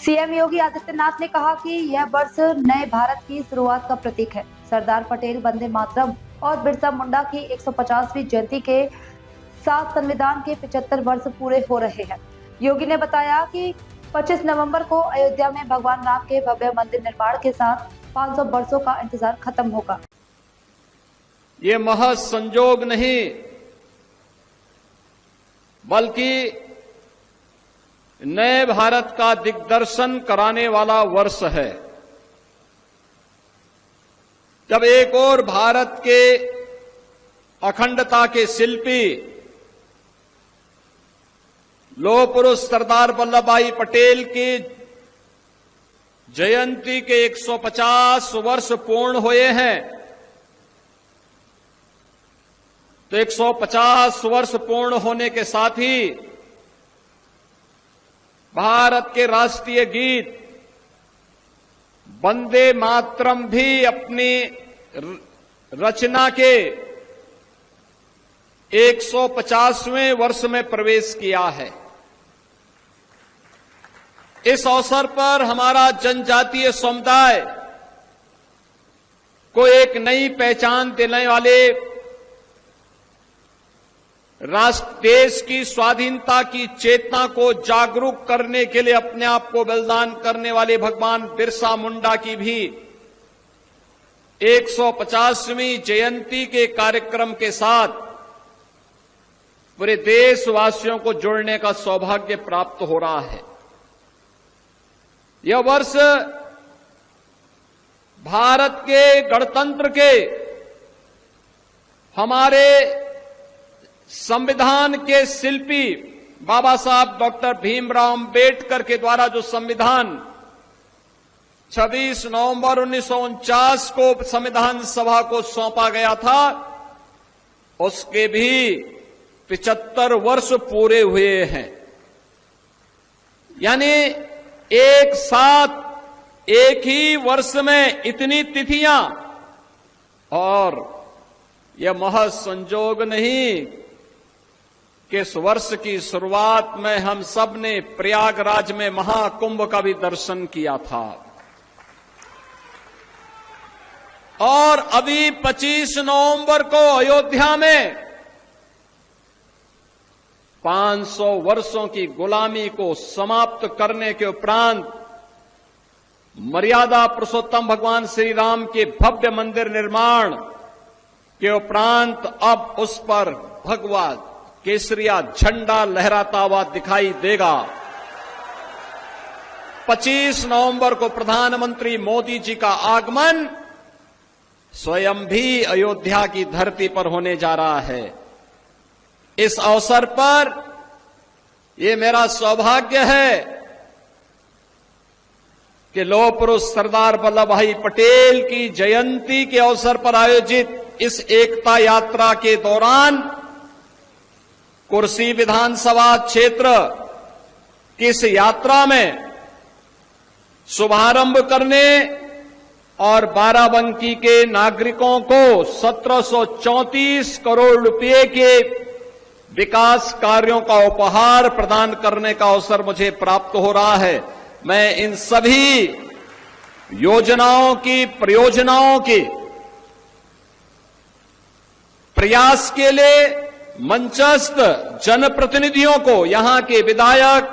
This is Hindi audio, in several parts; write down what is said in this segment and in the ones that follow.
सीएम योगी आदित्यनाथ ने कहा कि यह वर्ष नए भारत की शुरुआत का प्रतीक है। सरदार पटेल, वंदे मातरम और बिरसा मुंडा की 150वीं जयंती के साथ संविधान के 75 वर्ष पूरे हो रहे हैं। योगी ने बताया कि 25 नवंबर को अयोध्या में भगवान राम के भव्य मंदिर निर्माण के साथ 500 वर्षों का इंतजार खत्म होगा। ये महज संजोग नहीं बल्कि नए भारत का दिग्दर्शन कराने वाला वर्ष है, जब एक और भारत के अखंडता के शिल्पी लौह पुरुष सरदार वल्लभ भाई पटेल की जयंती के 150 वर्ष पूर्ण हुए हैं, तो 150 वर्ष पूर्ण होने के साथ ही भारत के राष्ट्रीय गीत वंदे मातरम भी अपनी रचना के 150वें वर्ष में प्रवेश किया है। इस अवसर पर हमारा जनजातीय समुदाय को एक नई पहचान देने वाले देश की स्वाधीनता की चेतना को जागरूक करने के लिए अपने आप को बलिदान करने वाले भगवान बिरसा मुंडा की भी 150वीं जयंती के कार्यक्रम के साथ पूरे देशवासियों को जोड़ने का सौभाग्य प्राप्त हो रहा है। यह वर्ष भारत के गणतंत्र के हमारे संविधान के शिल्पी बाबा साहब डॉक्टर भीमराव अंबेडकर के द्वारा जो संविधान 26 नवंबर 1949 को संविधान सभा को सौंपा गया था, उसके भी 75 वर्ष पूरे हुए हैं। यानी एक साथ एक ही वर्ष में इतनी तिथियां, और यह महज संजोग नहीं कि इस वर्ष की शुरुआत में हम सब ने प्रयागराज में महाकुंभ का भी दर्शन किया था, और अभी 25 नवंबर को अयोध्या में 500 वर्षों की गुलामी को समाप्त करने के उपरांत मर्यादा पुरुषोत्तम भगवान श्री राम के भव्य मंदिर निर्माण के उपरांत अब उस पर भगवा केसरिया झंडा लहराता हुआ दिखाई देगा। 25 नवंबर को प्रधानमंत्री मोदी जी का आगमन स्वयं भी अयोध्या की धरती पर होने जा रहा है। इस अवसर पर यह मेरा सौभाग्य है कि लौह पुरुष सरदार वल्लभ भाई पटेल की जयंती के अवसर पर आयोजित इस एकता यात्रा के दौरान कुर्सी विधानसभा क्षेत्र की इस यात्रा में शुभारंभ करने और बाराबंकी के नागरिकों को 1734 करोड़ रुपए के विकास कार्यों का उपहार प्रदान करने का अवसर मुझे प्राप्त हो रहा है। मैं इन सभी योजनाओं की परियोजनाओं की प्रयास के लिए मंचस्थ जनप्रतिनिधियों को, यहां के विधायक,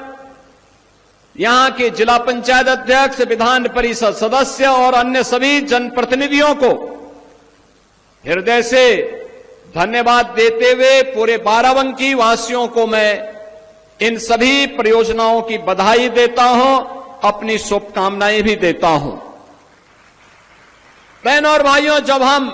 यहां के जिला पंचायत अध्यक्ष, विधान परिषद सदस्य और अन्य सभी जनप्रतिनिधियों को हृदय से धन्यवाद देते हुए पूरे बाराबंकी वासियों को मैं इन सभी परियोजनाओं की बधाई देता हूं, अपनी शुभकामनाएं भी देता हूं। बहनों और भाइयों, जब हम